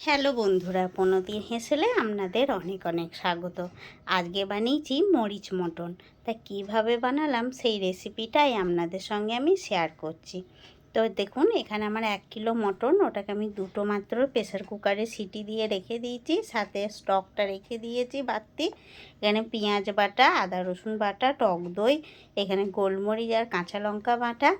Hello বন্ধুরা, প্রণতির হেসেলে আপনাদের অনেক অনেক স্বাগত। আজকে বানিয়েছি মরিচ মটন। তা কীভাবে বানালাম সেই রেসিপিটাই আপনাদের সঙ্গে আমি শেয়ার করছি। তো দেখুন, এখানে আমার 1 কিলো মটন, ওটাকে আমি দুটো মাত্র প্রেসার কুকারে সিটি দিয়ে রেখে দিয়েছি, সাথে স্টকটা রেখে দিয়েছি বাড়তি। এখানে পেঁয়াজ বাটা, আদা রসুন বাটা, টক দই, এখানে গোলমরিচ আর কাঁচা লঙ্কা বাটা,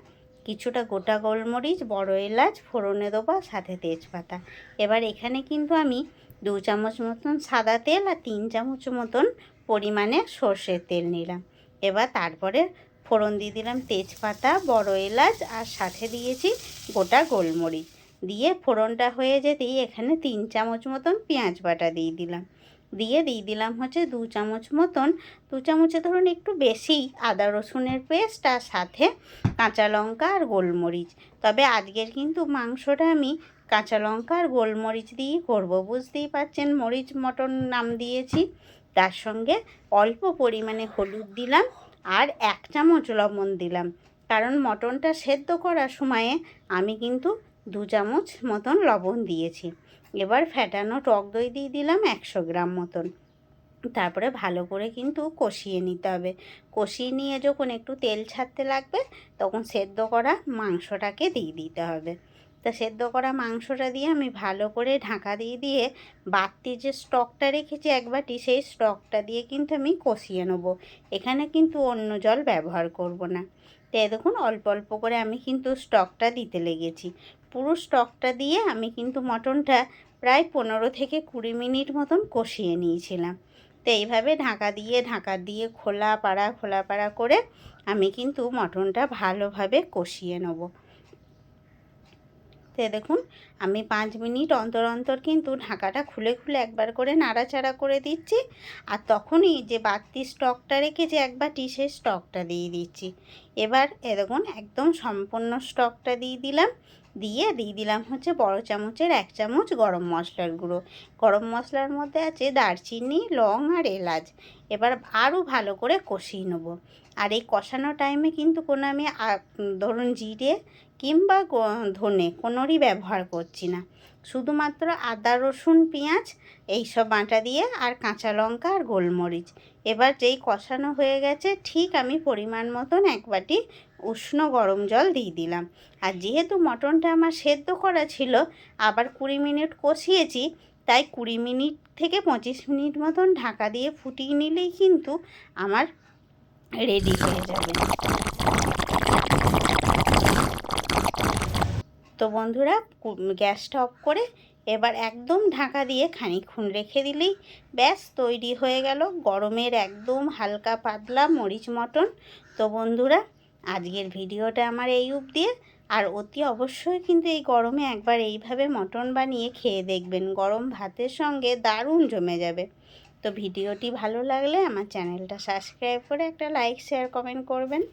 কিছুটা গোটা গোলমরিচ, বড় এলাচ ফোড়নে দেবো, সাথে তেজপাতা। এবার এখানে কিন্তু আমি 2 চামচ মতন সাদা তেল আর 3 চামচ মতন পরিমাণে সর্ষের তেল নিলাম। এবার তারপরে ফোড়ন দিয়ে দিলাম তেজপাতা, বড় এলাচ আর সাথে দিয়েছি গোটা গোলমরিচ। দিয়ে ফোড়নটা হয়ে যেতেই এখানে 3 চামচ মতন পেঁয়াজ বাটা দিয়ে দিলাম। দিয়ে দিলাম হচ্ছে 2 চামচ মতন, 2 চামচে ধরুন একটু বেশি আদা রসুনের পেস্ট, আর সাথে কাঁচা লঙ্কা আর গোলমরিচ। তবে আজকের কিন্তু মাংসটা আমি কাঁচা লঙ্কা আর গোলমরিচ দিয়েই করবো, বুঝতেই পারছেন মরিচ মটন নাম দিয়েছি। তার সঙ্গে অল্প পরিমাণে হলুদ দিলাম আর 1 চামচ লবণ দিলাম, কারণ মটনটা সেদ্ধ করার সময়ে আমি কিন্তু 2 চামচ মতন লবণ দিয়েছি। এবার ফ্যাটানো টক দই দিয়ে দিলাম 100 গ্রাম মতন। তারপরে ভালো করে কিন্তু কষিয়ে নিতে হবে। কষিয়ে নিয়ে যখন একটু তেল ছাড়তে লাগবে, তখন সেদ্ধ করা মাংসটাকে দিয়ে দিতে হবে। তা সেদ্ধ করা মাংসটা দিয়ে আমি ভালো করে ঢাকা দিয়ে বাড়তি যে স্টকটা রেখেছি 1 বাটি, সেই স্টকটা দিয়ে কিন্তু আমি কষিয়ে নেব। এখানে কিন্তু অন্য জল ব্যবহার করব না। তো দেখুন, অল্প অল্প করে আমি কিন্তু স্টকটা দিতে লেগেছি। পুরো স্টকটা দিয়ে আমি কিন্তু মটনটা প্রায় 15 থেকে 20 মিনিট মতন কষিয়ে নিয়েছিলাম। তো এইভাবে ঢাকা দিয়ে খোলা পাড়া করে আমি কিন্তু মটনটা ভালোভাবে কষিয়ে নেব। তো দেখুন, আমি 5 মিনিট অন্তর অন্তর কিন্তু ঢাকাটা খুলে একবার করে নাড়াচাড়া করে দিচ্ছি। আর তখনই যে বাড়তি স্টকটা রেখেছি 1 বাটি, সেই স্টকটা দিয়ে দিচ্ছি। এবার দেখুন, একদম সম্পূর্ণ স্টকটা দিয়ে দিলাম হচ্ছে বড় চামচের 1 চামচ গরম মশলার গুঁড়ো। গরম মশলার মধ্যে আছে দারচিনি, লং আর এলাচ। এবার আরও ভালো করে কষিয়ে নেব। আর এই কষানো টাইমে কিন্তু কোনো আমি ধরুন জিরে কিংবা ধনে কোনোরই ব্যবহার করছি না। শুধুমাত্র আদা রসুন পেঁয়াজ এইসব বাটা দিয়ে আর কাঁচা লঙ্কা আর গোলমরিচ। এবার যেই কষানো হয়ে গেছে, ঠিক আমি পরিমাণ মতন 1 বাটি উষ্ণ গরম জল দিয়ে দিলাম। আর যেহেতু মটনটা আমার সেদ্ধ করা ছিল, আবার 20 মিনিট কষিয়েছি, তাই 20 মিনিট থেকে 25 মিনিট মতন ঢাকা দিয়ে ফুটিয়ে নিলেই কিন্তু আমার রেডি হয়ে যাবে। তো বন্ধুরা, গ্যাসটা অফ করে এবার একদম ঢাকা দিয়ে খানিকক্ষণ রেখে দিলেই ব্যাস তৈরি হয়ে গেল গরমের একদম হালকা পাতলা মরিচ মটন। তো বন্ধুরা, আজকের ভিডিওটা আমার এই অবধি। আর অতি অবশ্যই কিন্তু এই গরমে একবার এইভাবে মটন বানিয়ে খেয়ে দেখবেন, গরম ভাতের সঙ্গে দারুণ জমে যাবে। তো ভিডিওটি ভালো লাগলে আমার চ্যানেলটা সাবস্ক্রাইব করে একটা লাইক শেয়ার কমেন্ট করবেন।